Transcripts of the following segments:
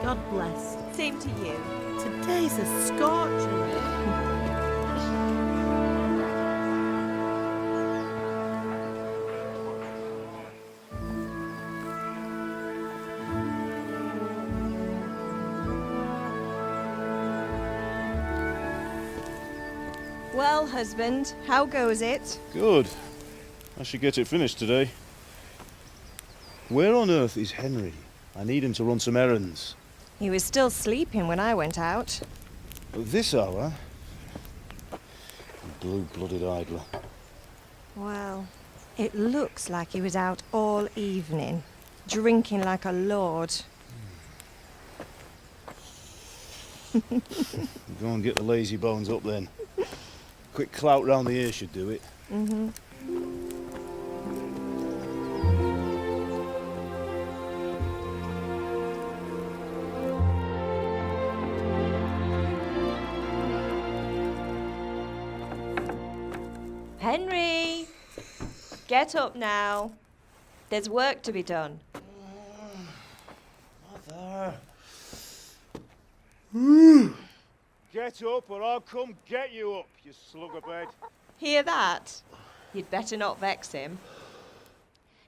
God bless. Same to you. Today's a scorcher. Well, husband, how goes it? Good. I should get it finished today. Where on earth is Henry? I need him to run some errands. He was still sleeping when I went out. At this hour? Blue-blooded idler. Well, it looks like he was out all evening, drinking like a lord. Go and get the lazy bones up then. Quick clout round the ear should do it. Mm-hmm. Henry! Get up now. There's work to be done. Mother. Get up or I'll come get you up, you slugabed. Hear that? You'd better not vex him.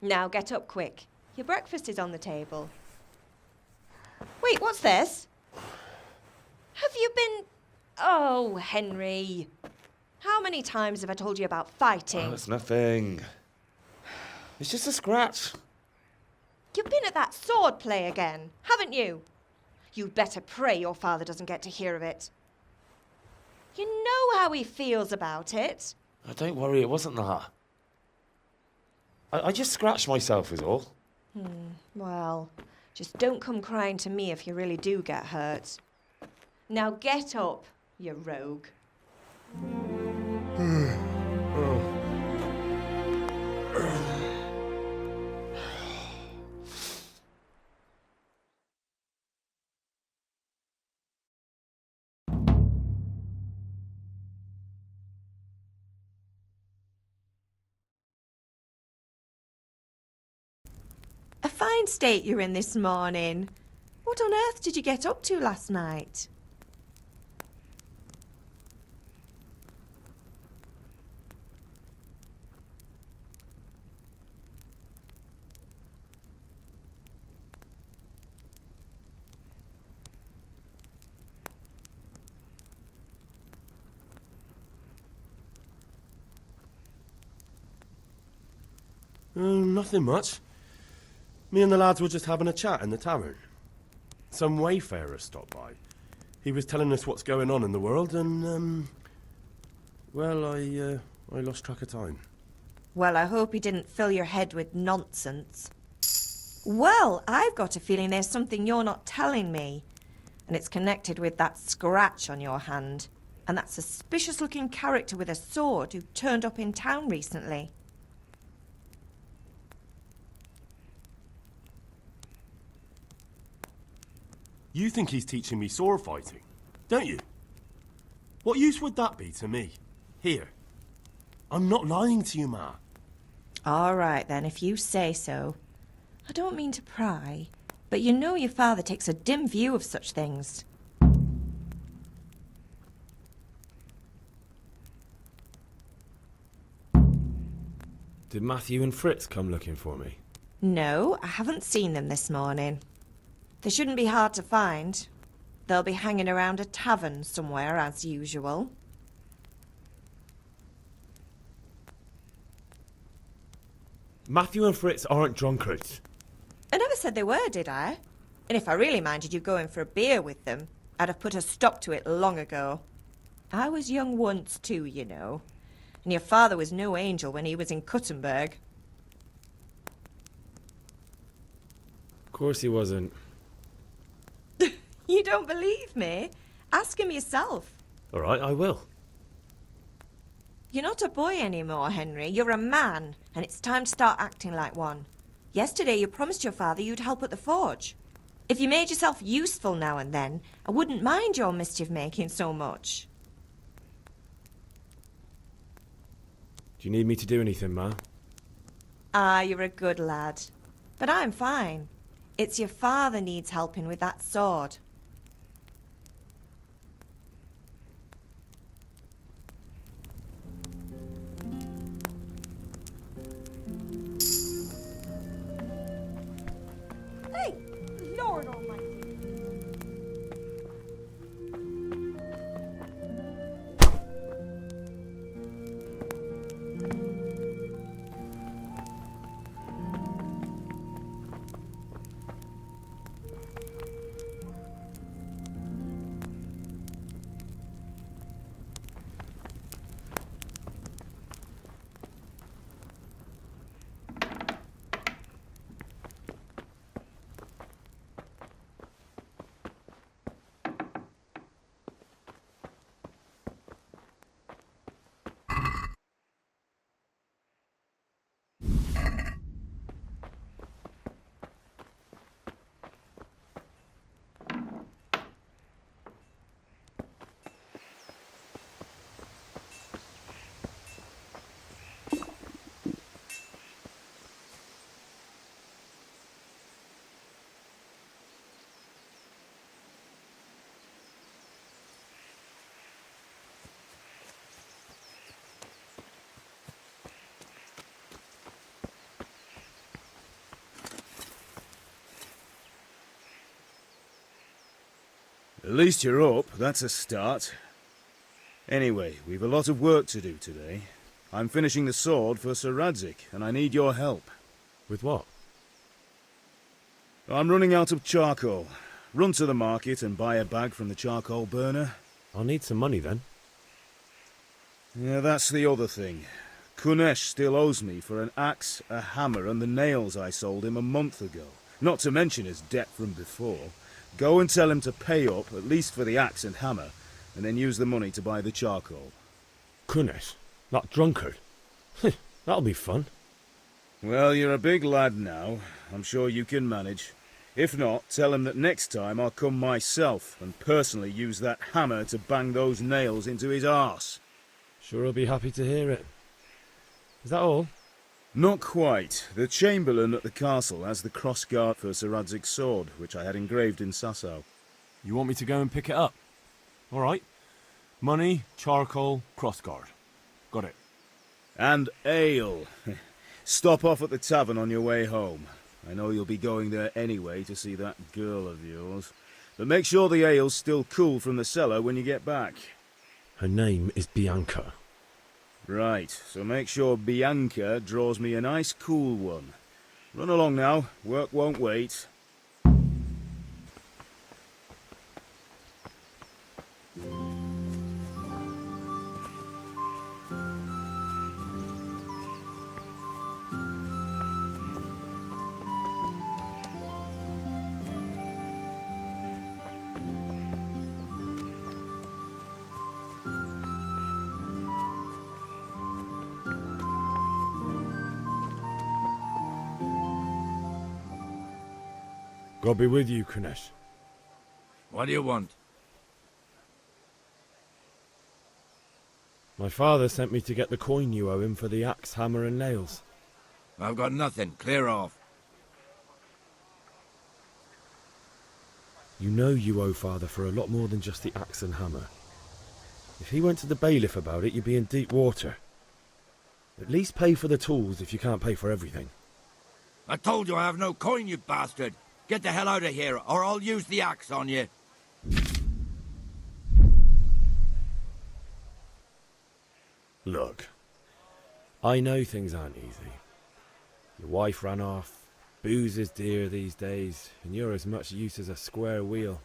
Now get up quick. Your breakfast is on the table. Wait, what's this? Have you been... Oh, Henry. How many times have I told you about fighting? Oh, it's nothing. It's just a scratch. You've been at that sword play again, haven't you? You'd better pray your father doesn't get to hear of it. You know how he feels about it. Oh, don't worry, it wasn't that. I just scratched myself is all. Well, just don't come crying to me if you really do get hurt. Now get up, you rogue. A fine state you're in this morning. What on earth did you get up to last night? Nothing much. Me and the lads were just having a chat in the tavern. Some wayfarer stopped by. He was telling us what's going on in the world and, well, I lost track of time. Well, I hope he didn't fill your head with nonsense. Well, I've got a feeling there's something you're not telling me. And it's connected with that scratch on your hand. And that suspicious-looking character with a sword who turned up in town recently. You think he's teaching me sword fighting, don't you? What use would that be to me? Here. I'm not lying to you, Ma. All right, then, if you say so. I don't mean to pry, but you know your father takes a dim view of such things. Did Matthew and Fritz come looking for me? No, I haven't seen them this morning. They shouldn't be hard to find. They'll be hanging around a tavern somewhere, as usual. Matthew and Fritz aren't drunkards. I never said they were, did I? And if I really minded you going for a beer with them, I'd have put a stop to it long ago. I was young once too, you know. And your father was no angel when he was in Cuttenberg. Of course he wasn't. You don't believe me? Ask him yourself. All right, I will. You're not a boy anymore, Henry. You're a man, and it's time to start acting like one. Yesterday you promised your father you'd help at the forge. If you made yourself useful now and then, I wouldn't mind your mischief-making so much. Do you need me to do anything, Ma? Ah, you're a good lad. But I'm fine. It's your father needs helping with that sword. Hey, Lord Almighty. At least you're up, that's a start. Anyway, we've a lot of work to do today. I'm finishing the sword for Sir Radzig, and I need your help. With what? I'm running out of charcoal. Run to the market and buy a bag from the charcoal burner. I'll need some money then. Yeah, that's the other thing. Kunesh still owes me for an axe, a hammer, and the nails I sold him a month ago. Not to mention his debt from before. Go and tell him to pay up, at least for the axe and hammer, and then use the money to buy the charcoal. Kunesh? That drunkard? That'll be fun. Well, you're a big lad now. I'm sure you can manage. If not, tell him that next time I'll come myself and personally use that hammer to bang those nails into his arse. Sure he'll be happy to hear it. Is that all? Not quite. The Chamberlain at the castle has the crossguard for Sir Radzig's sword, which I had engraved in Sasau. You want me to go and pick it up? All right. Money, charcoal, crossguard. Got it. And ale. Stop off at the tavern on your way home. I know you'll be going there anyway to see that girl of yours. But make sure the ale's still cool from the cellar when you get back. Her name is Bianca. Right, so make sure Bianca draws me a nice cool one. Run along now, work won't wait. God be with you, Kunesh. What do you want? My father sent me to get the coin you owe him for the axe, hammer and nails. I've got nothing. Clear off. You know you owe father for a lot more than just the axe and hammer. If he went to the bailiff about it, you'd be in deep water. At least pay for the tools if you can't pay for everything. I told you I have no coin, you bastard. Get the hell out of here, or I'll use the axe on you. Look, I know things aren't easy. Your wife ran off, booze is dear these days, and you're as much use as a square wheel.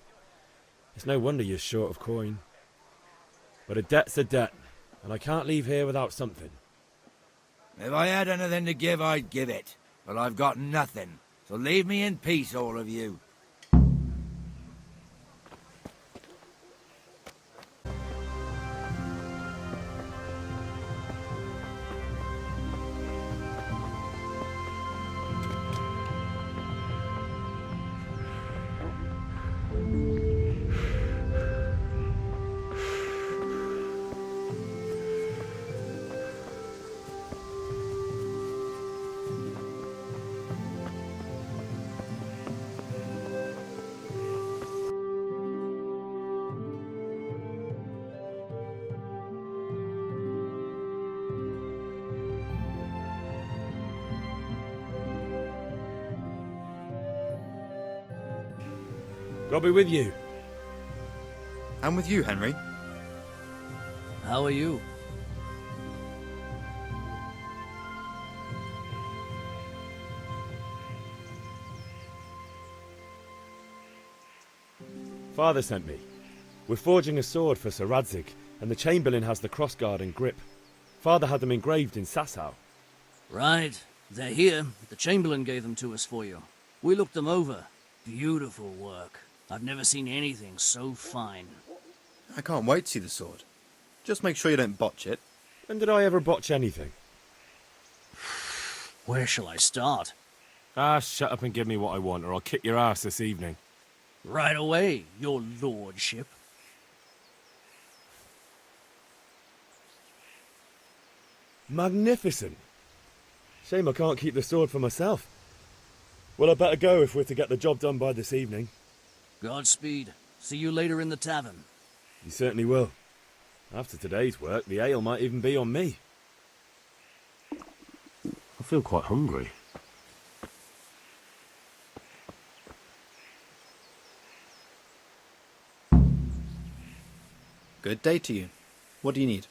It's no wonder you're short of coin. But a debt's a debt, and I can't leave here without something. If I had anything to give, I'd give it. But I've got nothing. So leave me in peace, all of you. God be with you. And with you, Henry. How are you? Father sent me. We're forging a sword for Sir Radzig, and the Chamberlain has the crossguard and grip. Father had them engraved in Sasau. Right. They're here. The Chamberlain gave them to us for you. We looked them over. Beautiful work. I've never seen anything so fine. I can't wait to see the sword. Just make sure you don't botch it. When did I ever botch anything? Where shall I start? Ah, shut up and give me what I want, or I'll kick your ass this evening. Right away, your lordship. Magnificent. Shame I can't keep the sword for myself. Well, I better go if we're to get the job done by this evening. Godspeed. See you later in the tavern. You certainly will. After today's work, the ale might even be on me. I feel quite hungry. Good day to you. What do you need?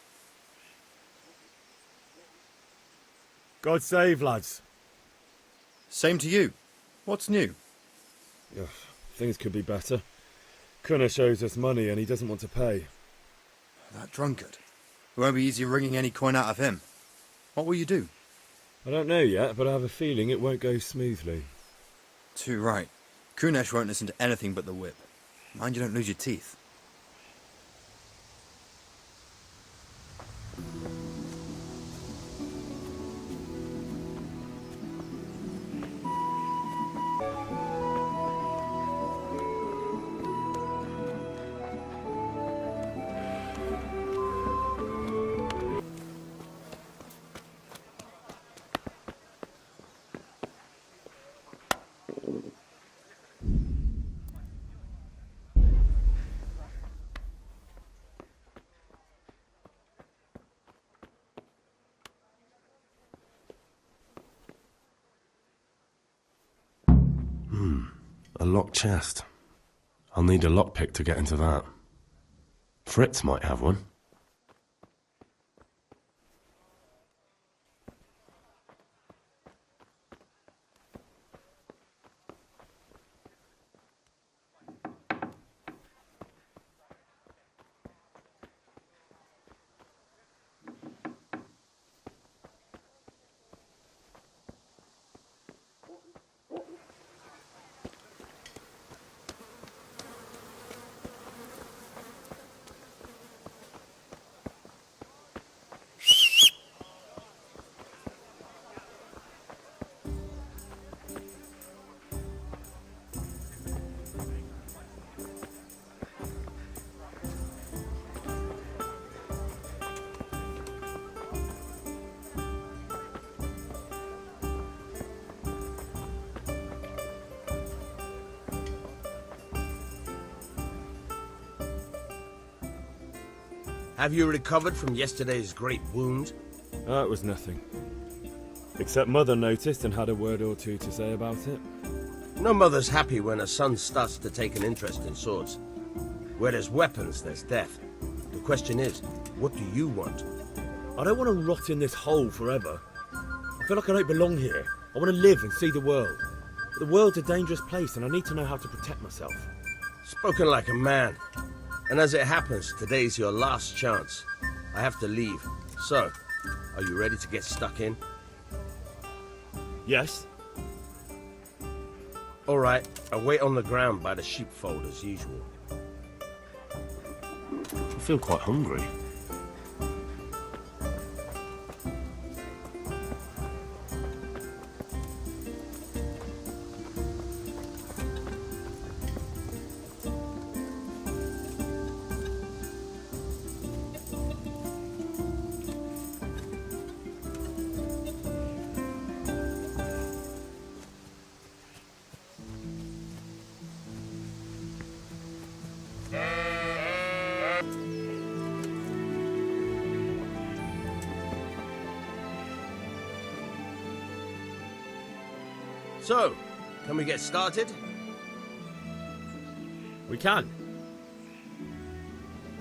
God save, lads. Same to you. What's new? Ugh, things could be better. Cunnish owes us money and he doesn't want to pay. That drunkard. It won't be easy wringing any coin out of him. What will you do? I don't know yet, but I have a feeling it won't go smoothly. Too right. Kunesh won't listen to anything but the whip. Mind you don't lose your teeth. A locked chest. I'll need a lockpick to get into that. Fritz might have one. Have you recovered from yesterday's great wound? It was nothing. Except Mother noticed and had a word or two to say about it. No mother's happy when a son starts to take an interest in swords. Where there's weapons, there's death. The question is, what do you want? I don't want to rot in this hole forever. I feel like I don't belong here. I want to live and see the world. But the world's a dangerous place and I need to know how to protect myself. Spoken like a man. And as it happens, today's your last chance. I have to leave. So, are you ready to get stuck in? Yes? All right, I'll wait on the ground by the sheepfold as usual. I feel quite hungry. So, can we get started? We can.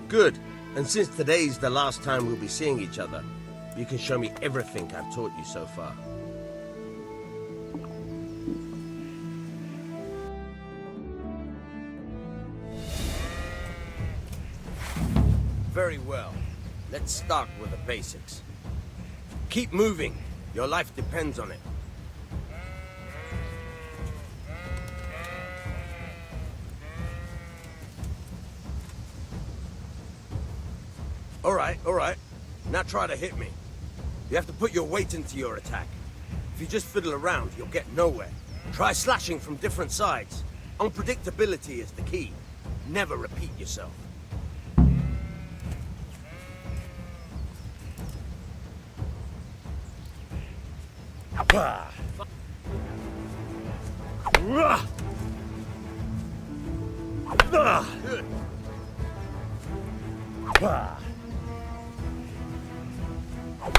Good. And since today's the last time we'll be seeing each other, you can show me everything I've taught you so far. Very well. Let's start with the basics. Keep moving. Your life depends on it. All right. Now try to hit me. You have to put your weight into your attack. If you just fiddle around, you'll get nowhere. Try slashing from different sides. Unpredictability is the key. Never repeat yourself.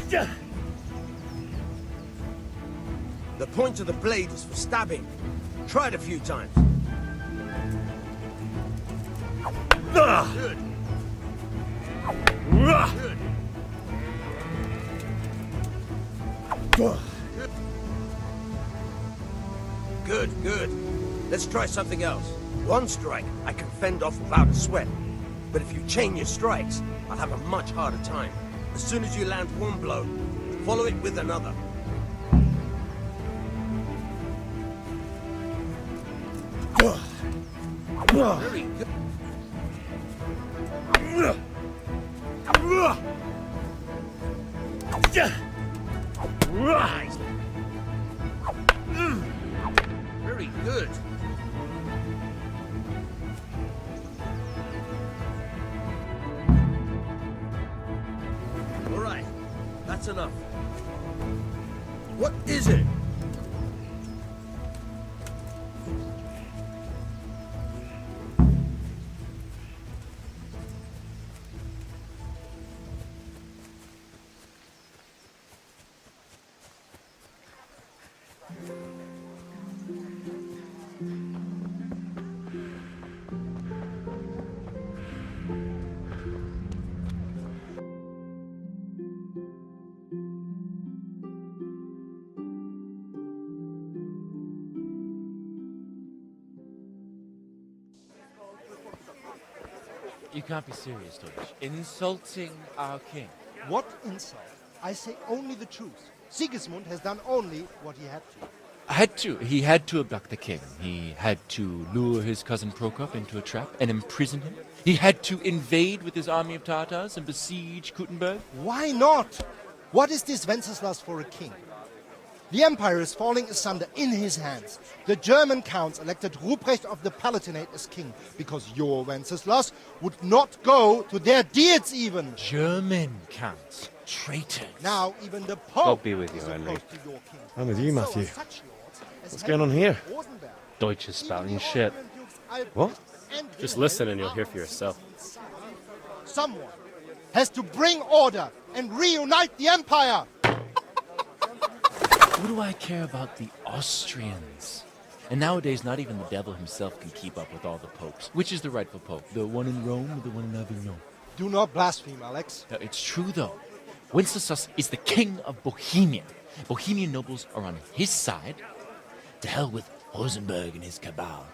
Good. The point of the blade is for stabbing. Try it a few times. Good. Good. Good. Let's try something else. One strike, I can fend off without a sweat. But if you chain your strikes, I'll have a much harder time. As soon as you land one blow, follow it with another. Very good. Nice. Very good. All right, that's enough. What is it? You can't be serious, Deutsch. Insulting our king. What insult? I say only the truth. Sigismund has done only what he had to. He had to abduct the king. He had to lure his cousin Prokop into a trap and imprison him. He had to invade with his army of Tatars and besiege Kuttenberg. Why not? What is this Wenceslas for a king? The empire is falling asunder in his hands. The German counts elected Ruprecht of the Palatinate as king because your Wenceslas would not go to their deeds even. German counts. Traitors. Now even the Pope God be with you, is Henry. opposed to your king. I'm with you, So Matthew. are such lords as What's going on here? Rosenberg. Deutsch is spouting shit. What? Just listen and you'll hear for yourself. Someone has to bring order and reunite the empire. What do I care about the Austrians? And nowadays, not even the devil himself can keep up with all the popes. Which is the rightful pope? The one in Rome or the one in Avignon? Do not blaspheme, Alex. No, it's true, though. Wenceslas is the king of Bohemia. Bohemian nobles are on his side. To hell with Rosenberg and his cabal.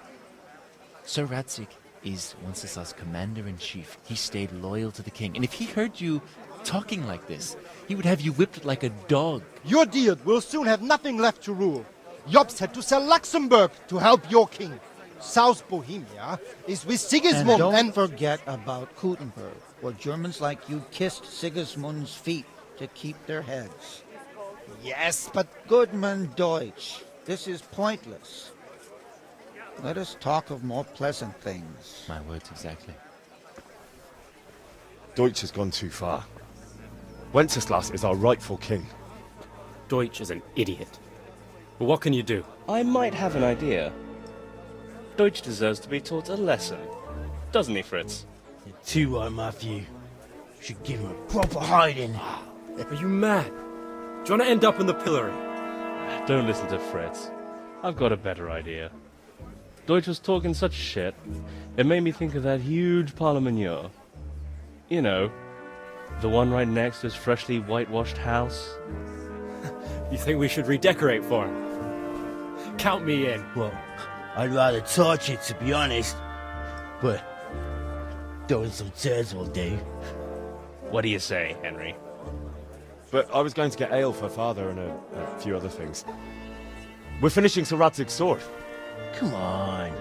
Sir Ratzik is Wenceslas' commander-in-chief. He stayed loyal to the king. And if he heard you talking like this, he would have you whipped like a dog. Your Diet will soon have nothing left to rule. Jobst had to sell Luxembourg to help your king. South Bohemia is with Sigismund and don't forget about Kuttenberg, where Germans like you kissed Sigismund's feet to keep their heads. Yes, but... Goodman Deutsch, this is pointless. Let us talk of more pleasant things. My words exactly. Deutsch has gone too far. Wenceslas is our rightful king. Deutsch is an idiot. But what can you do? I might have an idea. Deutsch deserves to be taught a lesson. Doesn't he, Fritz? You're too right, Matthew. Should give him a proper hiding. Are you mad? Do you want to end up in the pillory? Don't listen to Fritz. I've got a better idea. Deutsch was talking such shit, it made me think of that huge parliament. You know, the one right next to his freshly whitewashed house. You think we should redecorate for him? Count me in. Well, I'd rather torch it, to be honest. But throwing some turds will do. What do you say, Henry? But I was going to get ale for Father and a few other things. We're finishing Sir Radzig's sword. Come on.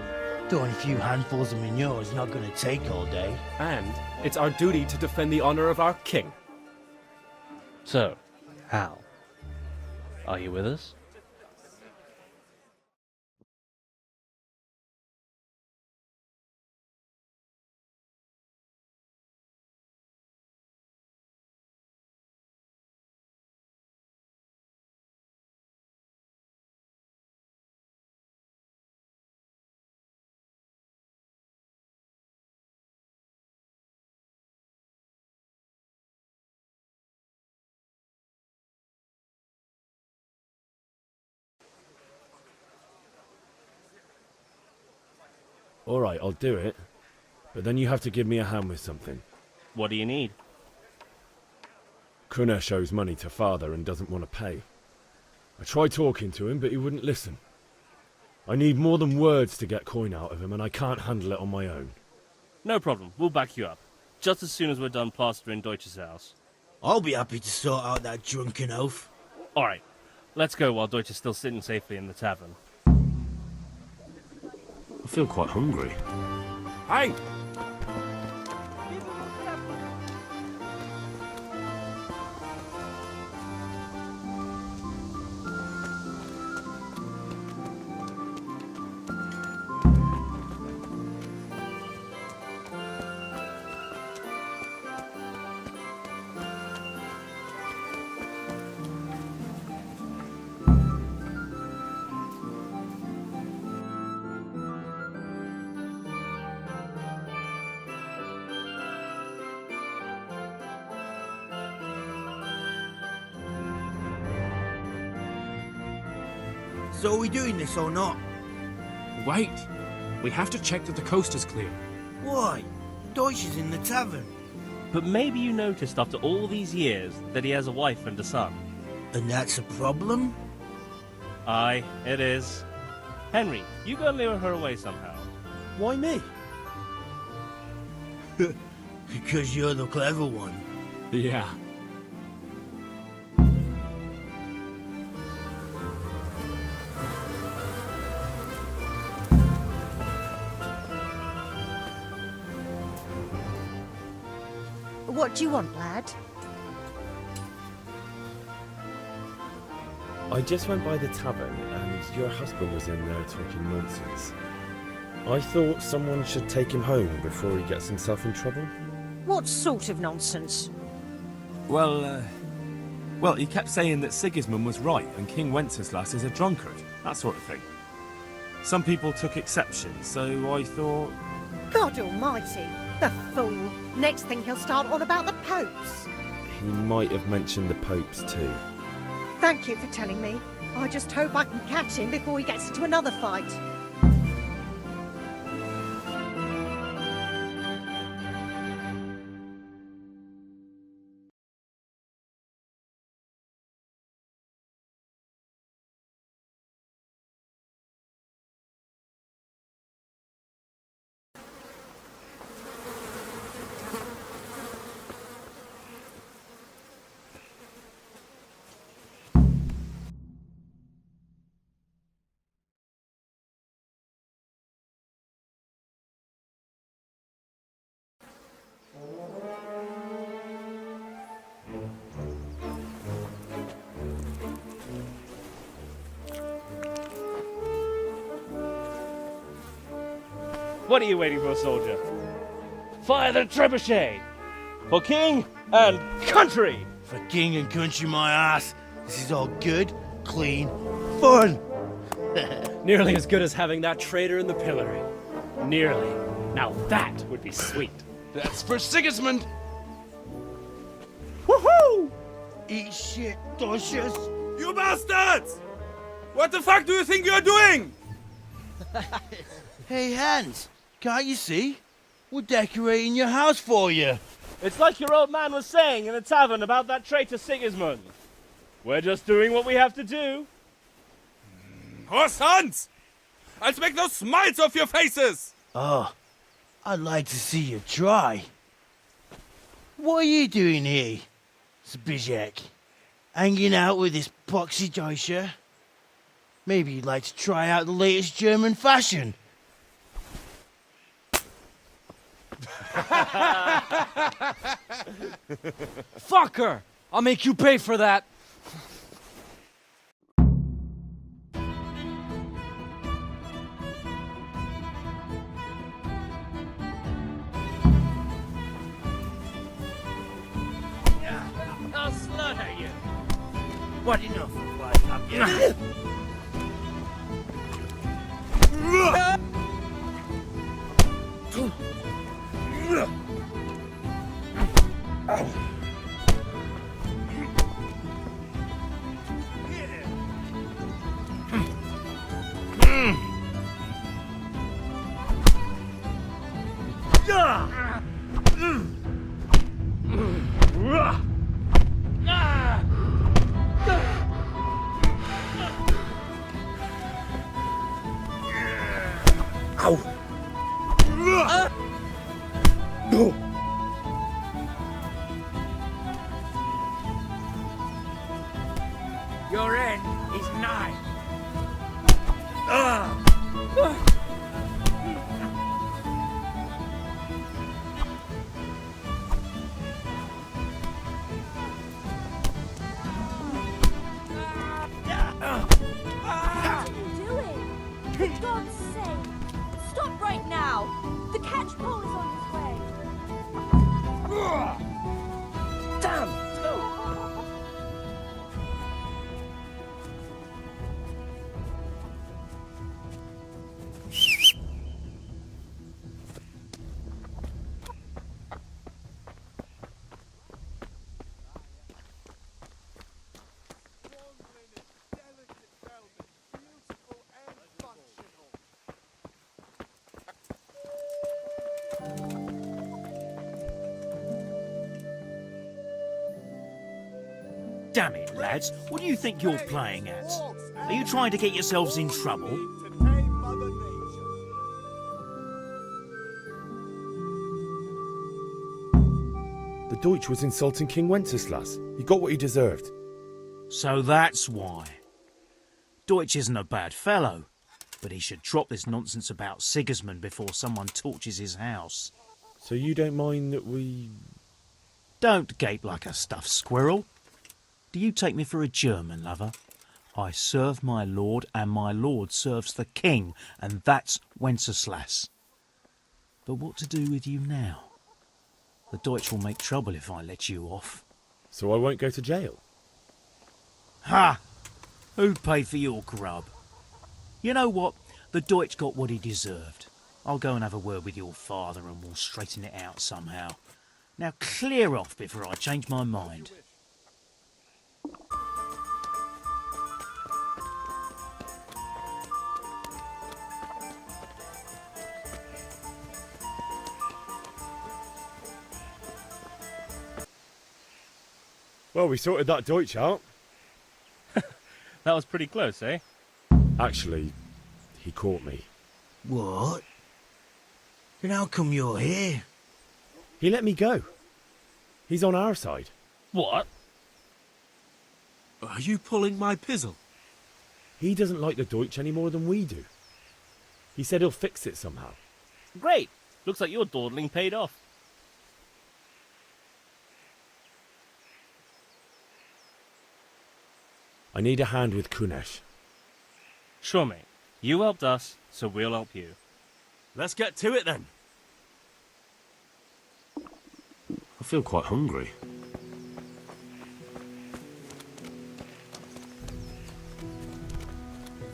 Throwing a few handfuls of manure is not going to take all day. And it's our duty to defend the honor of our king. So, Hal, are you with us? Alright, I'll do it. But then you have to give me a hand with something. What do you need? Kunesh owes money to Father and doesn't want to pay. I tried talking to him, but he wouldn't listen. I need more than words to get coin out of him, and I can't handle it on my own. No problem, we'll back you up. Just as soon as we're done plastering Deutsch's house. I'll be happy to sort out that drunken oaf. Alright, let's go while Deutsch is still sitting safely in the tavern. I feel quite hungry. Hey! So are we doing this or not? Wait. We have to check that the coast is clear. Why? Deutsch is in the tavern. But maybe you noticed after all these years that he has a wife and a son. And that's a problem? Aye, it is. Henry, you go and lure her away somehow. Why me? Because you're the clever one. Yeah. What do you want, lad? I just went by the tavern and your husband was in there talking nonsense. I thought someone should take him home before he gets himself in trouble. What sort of nonsense? Well, he kept saying that Sigismund was right and King Wenceslas is a drunkard, that sort of thing. Some people took exception, so I thought... God almighty, the fool. Next thing he'll start on about the popes. He might have mentioned the popes too. Thank you for telling me. I just hope I can catch him before he gets into another fight. What are you waiting for, soldier? Fire the trebuchet! For king and country! For king and country, my ass. This is all good, clean, fun. Nearly as good as having that traitor in the pillory. Nearly. Now that would be sweet. That's for Sigismund! Woohoo! Eat shit, Docious. You bastards! What the fuck do you think you're doing? Hey, Hans, can't you see? We're decorating your house for you. It's like your old man was saying in the tavern about that traitor Sigismund. We're just doing what we have to do. Horse Hans! I'll make those smiles off your faces! Oh, I'd like to see you try. What are you doing here, Zbyszek? Hanging out with this poxy Deutscher? Maybe you'd like to try out the latest German fashion. Fucker! I'll make you pay for that. I'll slaughter you. What enough of what up here? Your end is nigh. What are you doing? For God's sake, stop right now. The catch pole is on its way. Damn! Damn it, lads. What do you think you're playing at? Are you trying to get yourselves in trouble? The Deutsch was insulting King Wenceslas. He got what he deserved. So that's why. Deutsch isn't a bad fellow, but he should drop this nonsense about Sigismund before someone torches his house. So you don't mind that we... Don't gape like a stuffed squirrel. Do you take me for a German, lover? I serve my lord, and my lord serves the king, and that's Wenceslas. But what to do with you now? The Deutsch will make trouble if I let you off. So I won't go to jail? Ha! Who paid for your grub? You know what? The Deutsch got what he deserved. I'll go and have a word with your father and we'll straighten it out somehow. Now clear off before I change my mind. Well, we sorted that Deutsch out. That was pretty close, eh? Actually, he caught me. What? Then how come you're here? He let me go. He's on our side. What? Are you pulling my pizzle? He doesn't like the Deutsch any more than we do. He said he'll fix it somehow. Great. Looks like your dawdling paid off. I need a hand with Kunesh. Sure, mate. You helped us, so we'll help you. Let's get to it then. I feel quite hungry.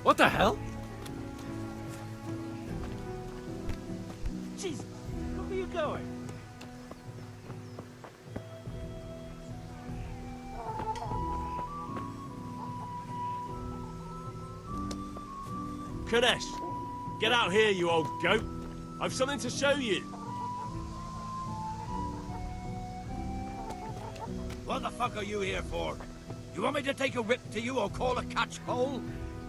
What the hell? Jesus, where are you going? Kadesh, Get out here, you old goat. I've something to show you. What the fuck are you here for? You want me to take a whip to you or call a catch pole?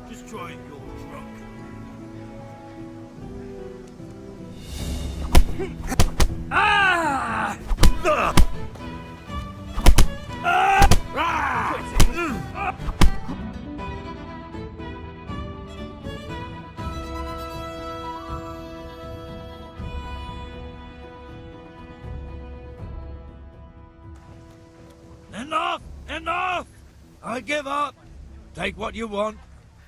Just try and go drunk. Ah! Enough! Enough! I give up. Take what you want.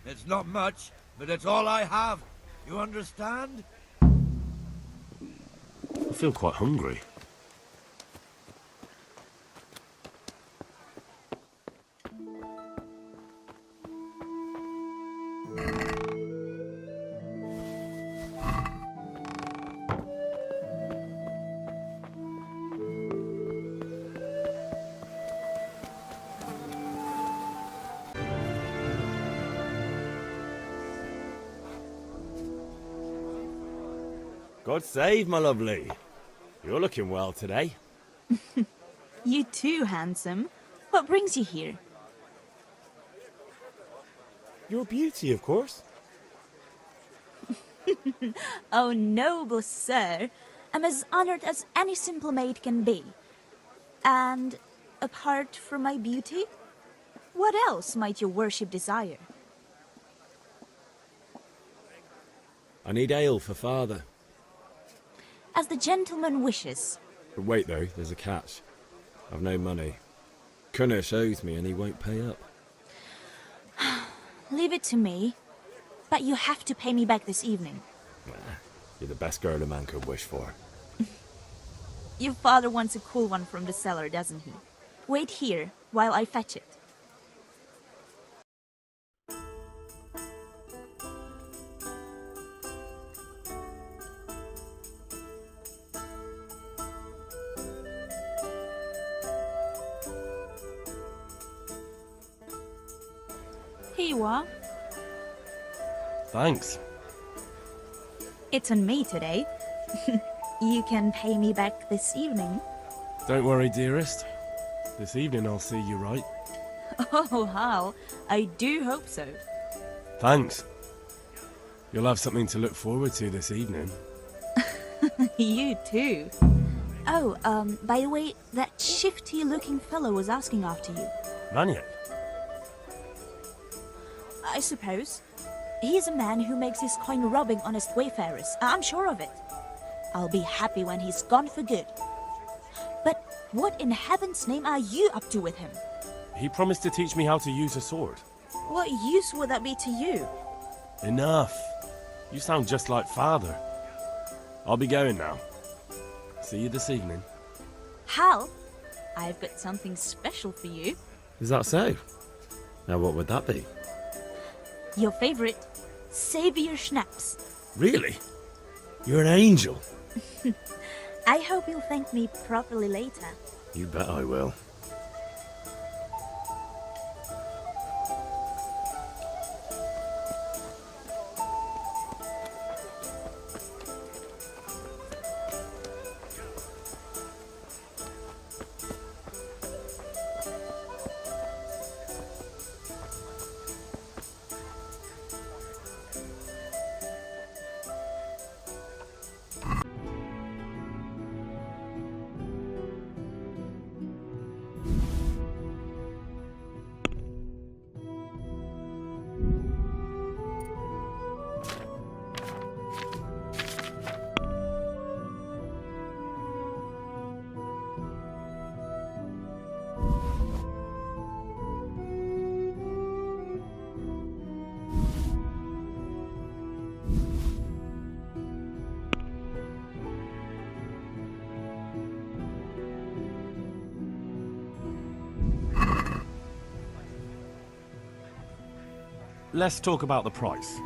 It's not much, but it's all I have. You understand? I feel quite hungry. God save, my lovely. You're looking well today. You too, handsome. What brings you here? Your beauty, of course. Oh, noble sir. I'm as honored as any simple maid can be. And apart from my beauty, what else might your worship desire? I need ale for father. As the gentleman wishes. But wait, though, there's a catch. I've no money. Kunnish owes me and he won't pay up. Leave it to me. But you have to pay me back this evening. You're the best girl a man could wish for. Your father wants a cool one from the cellar, doesn't he? Wait here while I fetch it. Here you are. Thanks. It's on me today. You can pay me back this evening. Don't worry, dearest. This evening I'll see you right. Oh, Hal, I do hope so. Thanks. You'll have something to look forward to this evening. You too. Oh, by the way, that shifty-looking fellow was asking after you. Vanya? I suppose. He's a man who makes his coin robbing honest wayfarers. I'm sure of it. I'll be happy when he's gone for good. But what in heaven's name are you up to with him? He promised to teach me how to use a sword. What use would that be to you? Enough. You sound just like father. I'll be going now. See you this evening. Hal, I've got something special for you. Is that so? Now what would that be? Your favorite, Savior Schnapps. Really? You're an angel. I hope you'll thank me properly later. You bet I will. Let's talk about the price.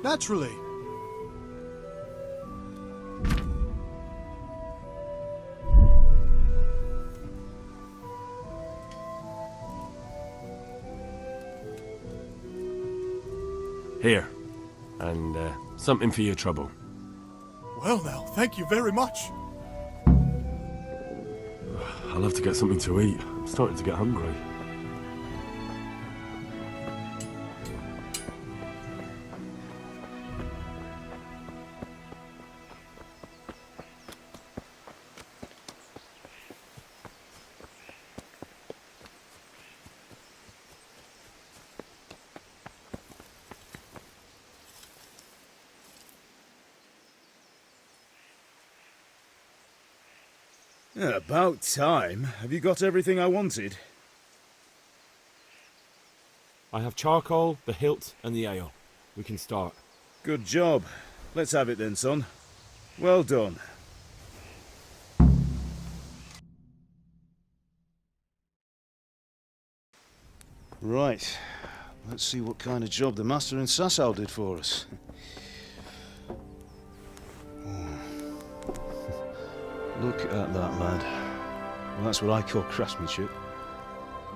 Naturally. Here. And Something for your trouble. Well now, thank you very much. I'll have to get something to eat. I'm starting to get hungry. Yeah, about time. Have you got everything I wanted? I have charcoal, the hilt, and the ale. We can start. Good job. Let's have it then, son. Well done. Right. Let's see what kind of job the master in Sasau did for us. Look at that, lad. Well, that's what I call craftsmanship.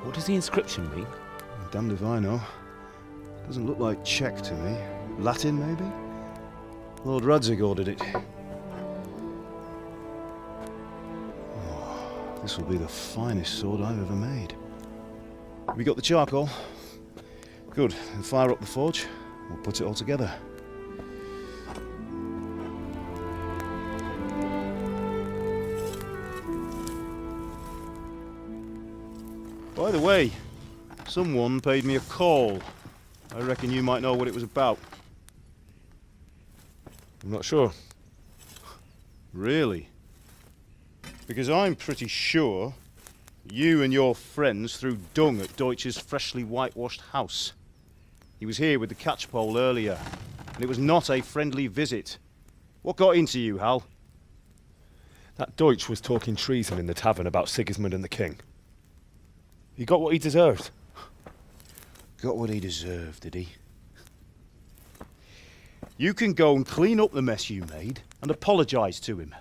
What does the inscription mean? Damned if I know. Doesn't look like Czech to me. Latin, maybe? Lord Radzig ordered it. Oh, this will be the finest sword I've ever made. Have you got the charcoal? Good. Then fire up the forge. We'll put it all together. By the way, someone paid me a call. I reckon you might know what it was about. I'm not sure. Really? Because I'm pretty sure you and your friends threw dung at Deutsch's freshly whitewashed house. He was here with the catchpole earlier, and it was not a friendly visit. What got into you, Hal? That Deutsch was talking treason in the tavern about Sigismund and the king. He got what he deserved. Got what he deserved, did he? You can go and clean up the mess you made and apologise to him.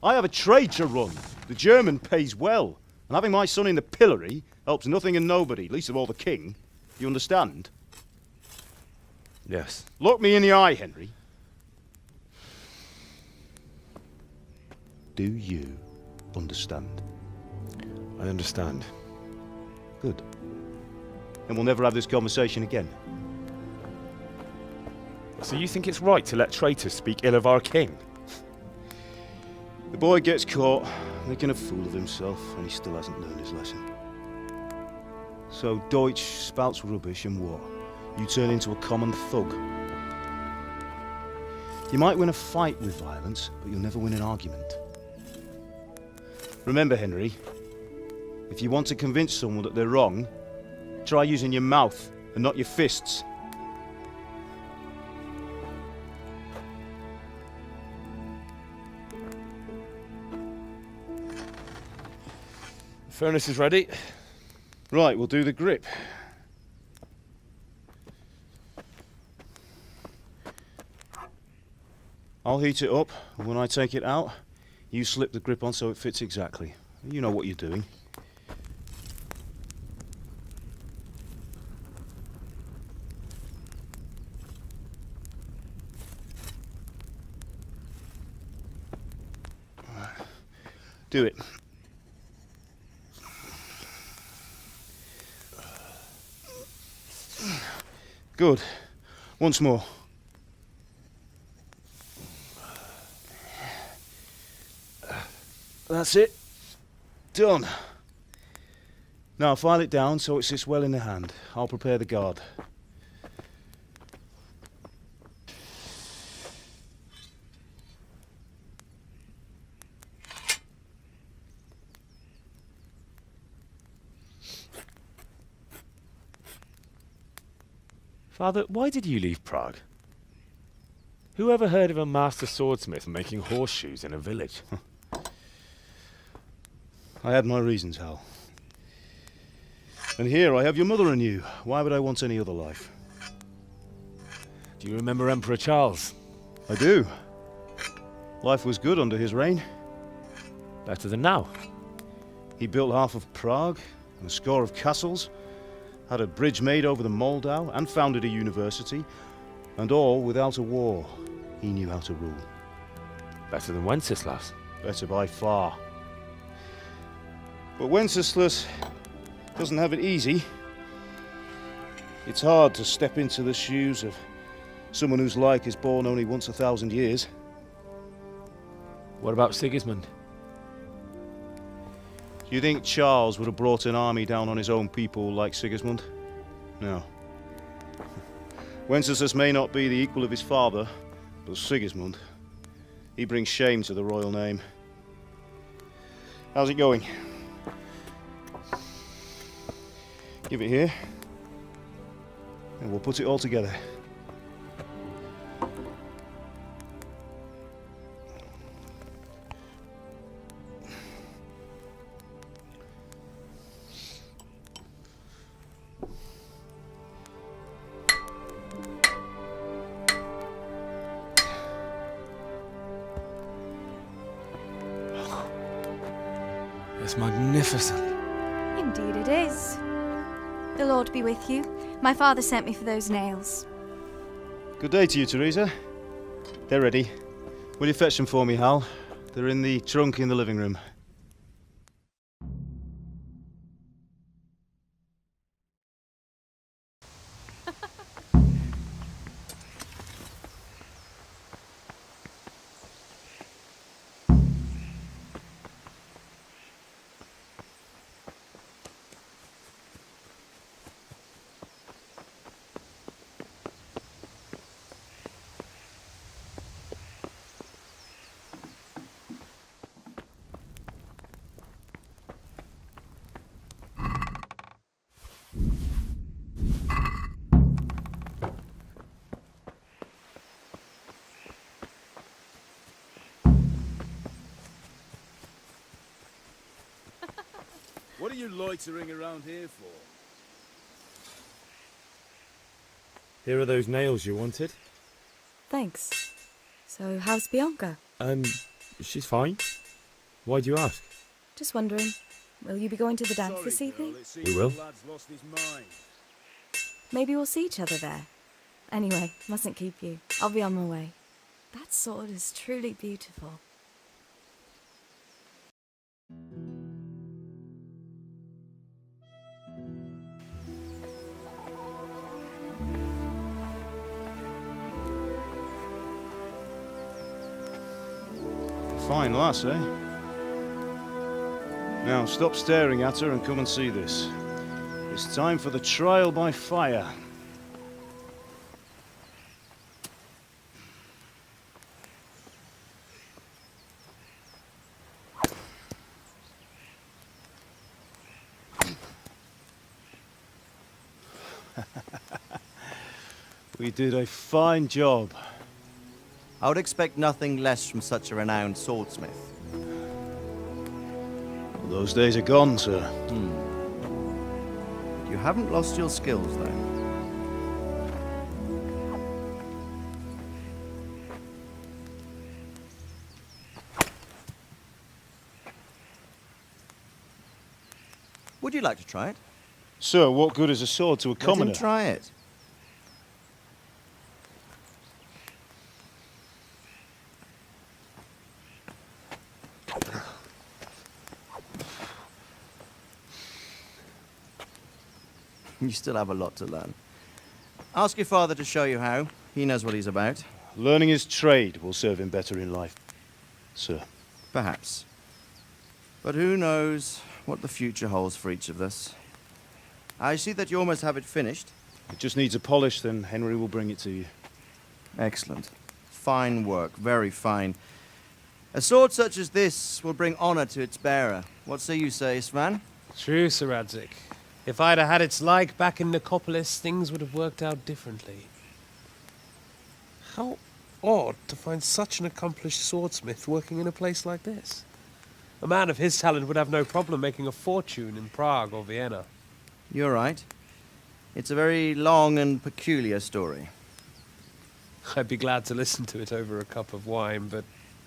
I have a trade to run. The German pays well, and having my son in the pillory helps nothing and nobody, least of all the king. You understand? Yes. Look me in the eye, Henry. Do you understand? I understand. Good. Then we'll never have this conversation again. So you think it's right to let traitors speak ill of our king? The boy gets caught, making a fool of himself, and he still hasn't learned his lesson. So Deutsch spouts rubbish, and what? You turn into a common thug. You might win a fight with violence, but you'll never win an argument. Remember, Henry, if you want to convince someone that they're wrong, try using your mouth and not your fists. The furnace is ready. Right, we'll do the grip. I'll heat it up, and when I take it out, you slip the grip on so it fits exactly. You know what you're doing. Do it. Good. Once more. That's it. Done. Now file it down so it sits well in the hand. I'll prepare the guard. Father, why did you leave Prague? Who ever heard of a master swordsmith making horseshoes in a village? I had my reasons, Hal. And here I have your mother and you. Why would I want any other life? Do you remember Emperor Charles? I do. Life was good under his reign. Better than now. He built half of Prague, and a score of castles, had a bridge made over the Moldau, and founded a university. And all without a war. He knew how to rule. Better than Wenceslas. Better by far. But Wenceslas doesn't have it easy. It's hard to step into the shoes of someone whose like is born only once 1,000 years. What about Sigismund? Do you think Charles would have brought an army down on his own people like Sigismund? No. Wenceslas may not be the equal of his father, but Sigismund, he brings shame to the royal name. How's it going? Give it here, and we'll put it all together. It's magnificent. Indeed it is. The Lord be with you. My father sent me for those nails. Good day to you, Teresa. They're ready. Will you fetch them for me, Hal? They're in the trunk in the living room. What are you loitering around here for? Here are those nails you wanted. Thanks. So, how's Bianca? She's fine. Why do you ask? Just wondering, will you be going to the dance this evening? We will. Maybe we'll see each other there. Anyway, mustn't keep you. I'll be on my way. That sword is truly beautiful. Fine lass, eh? Now stop staring at her and come and see this. It's time for the trial by fire. We did a fine job. I would expect nothing less from such a renowned swordsmith. Well, those days are gone, sir. You haven't lost your skills, though. Would you like to try it? Sir, what good is a sword to a commoner? Let him try it. You still have a lot to learn. Ask your father to show you how. He knows what he's about. Learning his trade will serve him better in life, sir. Perhaps. But who knows what the future holds for each of us. I see that you almost have it finished. It just needs a polish, then Henry will bring it to you. Excellent. Fine work, very fine. A sword such as this will bring honor to its bearer. What say you, Svan? True, Sir Radzig. If I'd have had its like back in Nicopolis, things would have worked out differently. How odd to find such an accomplished swordsmith working in a place like this. A man of his talent would have no problem making a fortune in Prague or Vienna. You're right. It's a very long and peculiar story. I'd be glad to listen to it over a cup of wine, but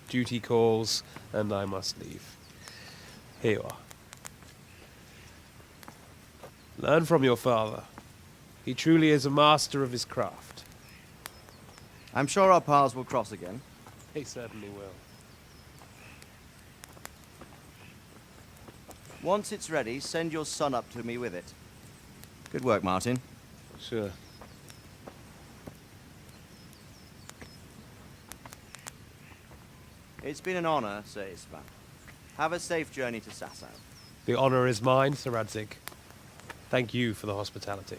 duty calls, and I must leave. Here you are. Learn from your father. He truly is a master of his craft. I'm sure our paths will cross again. He certainly will. Once it's ready, send your son up to me with it. Good work, Martin. Sure. It's been an honor, Sir Istvan. Have a safe journey to Sasau. The honor is mine, Sir Radzig. Thank you for the hospitality.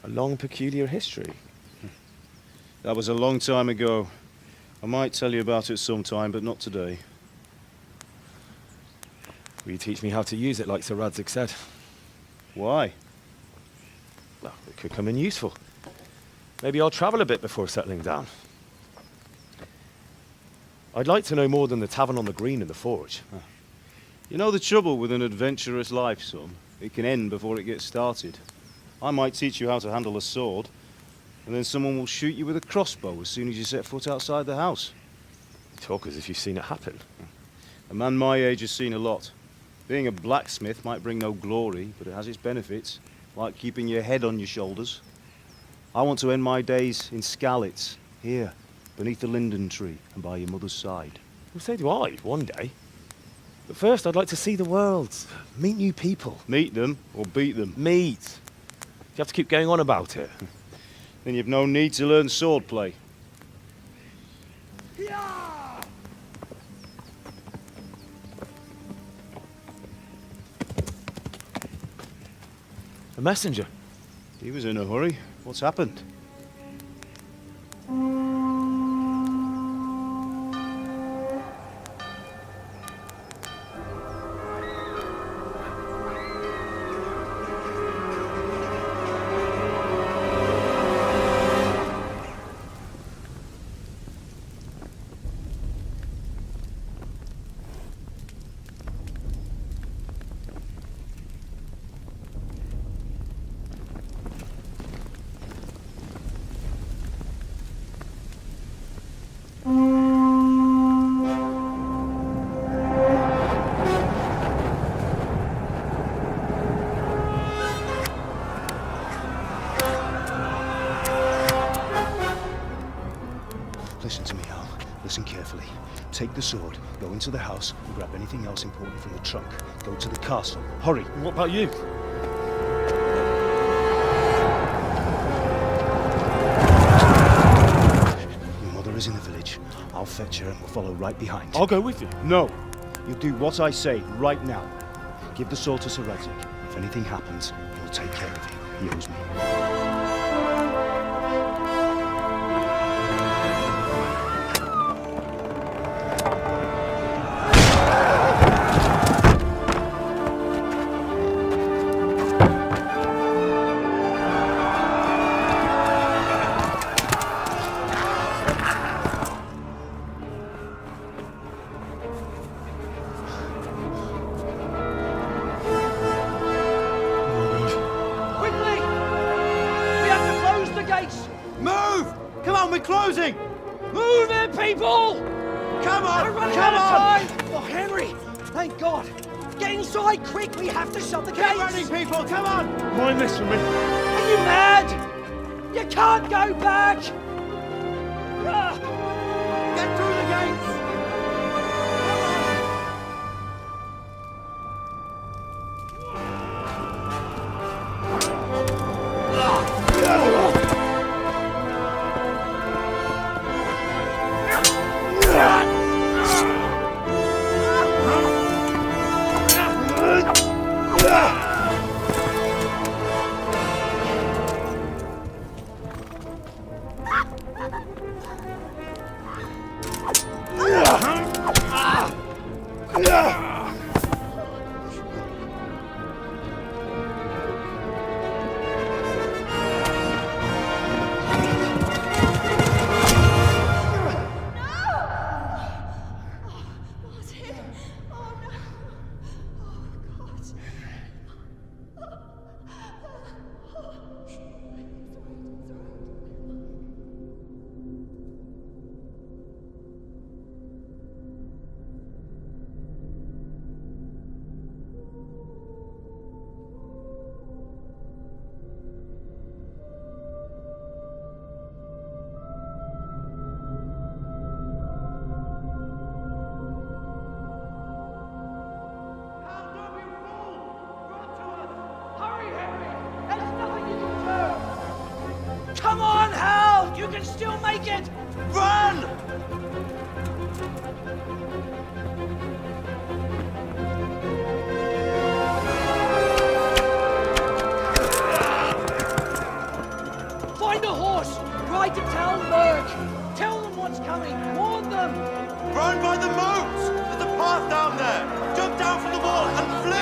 A long, peculiar history. That was a long time ago. I might tell you about it sometime, but not today. Will you teach me how to use it like Sir Radzig said? Why? Well, it could come in useful. Maybe I'll travel a bit before settling down. I'd like to know more than the tavern on the green and the forge. You know the trouble with an adventurous life, son? It can end before it gets started. I might teach you how to handle a sword, and then someone will shoot you with a crossbow as soon as you set foot outside the house. You talk as if you've seen it happen. A man my age has seen a lot. Being a blacksmith might bring no glory, but it has its benefits, like keeping your head on your shoulders. I want to end my days in Skalitz, here, beneath the linden tree and by your mother's side. Well, so do I, one day. But first, I'd like to see the world, meet new people. Meet them or beat them? Meet. You have to keep going on about it. Then you've no need to learn swordplay. A messenger. He was in a hurry. What's happened? Listen to me, Al. Listen carefully. Take the sword, go into the house, and grab anything else important from the trunk. Go to the castle. Hurry! What about you? Your mother is in the village. I'll fetch her and we'll follow right behind. I'll go with you. No! You'll do what I say right now. Give the sword to Sir Radzig. If anything happens, he'll take care of you. He owes me. Closing! Move it, people! Come on! We're running Come out of on! time! Oh, Henry! Thank God! Get inside, quick! We have to shut the gates! Get running, people! Come on! Mind this for me. Are you mad? You can't go back! Get through the gates! Come on, Hal! You can still make it! Run! Find a horse! Ride to Talmberg! Tell them what's coming! Warn them! Run by the moat! There's a path down there! Jump down from the wall and flee!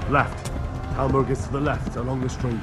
Left. Talmberg is to the left, along the stream.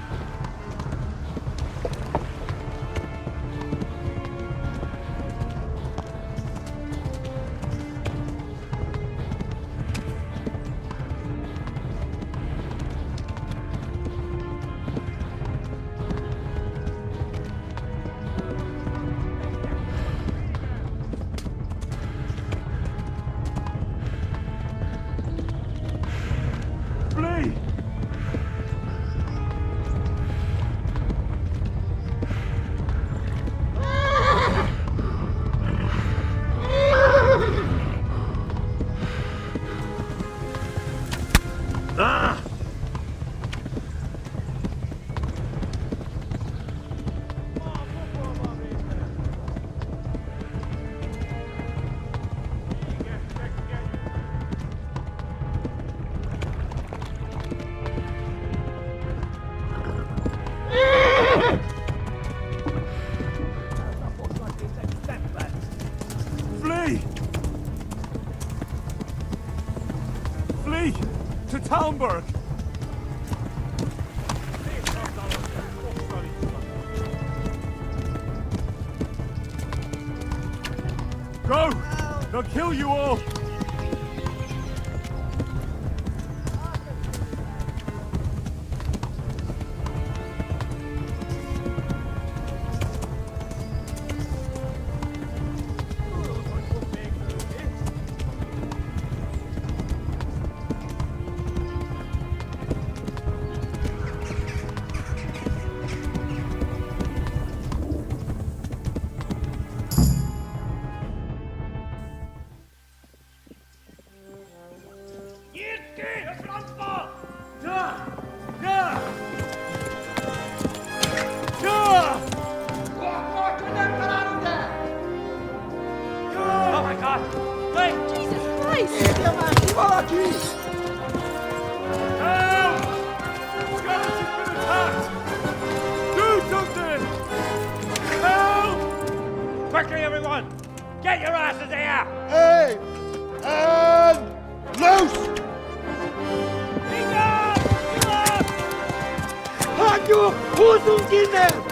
Flee! To Talmberg! Go! They'll kill you all! Look in there!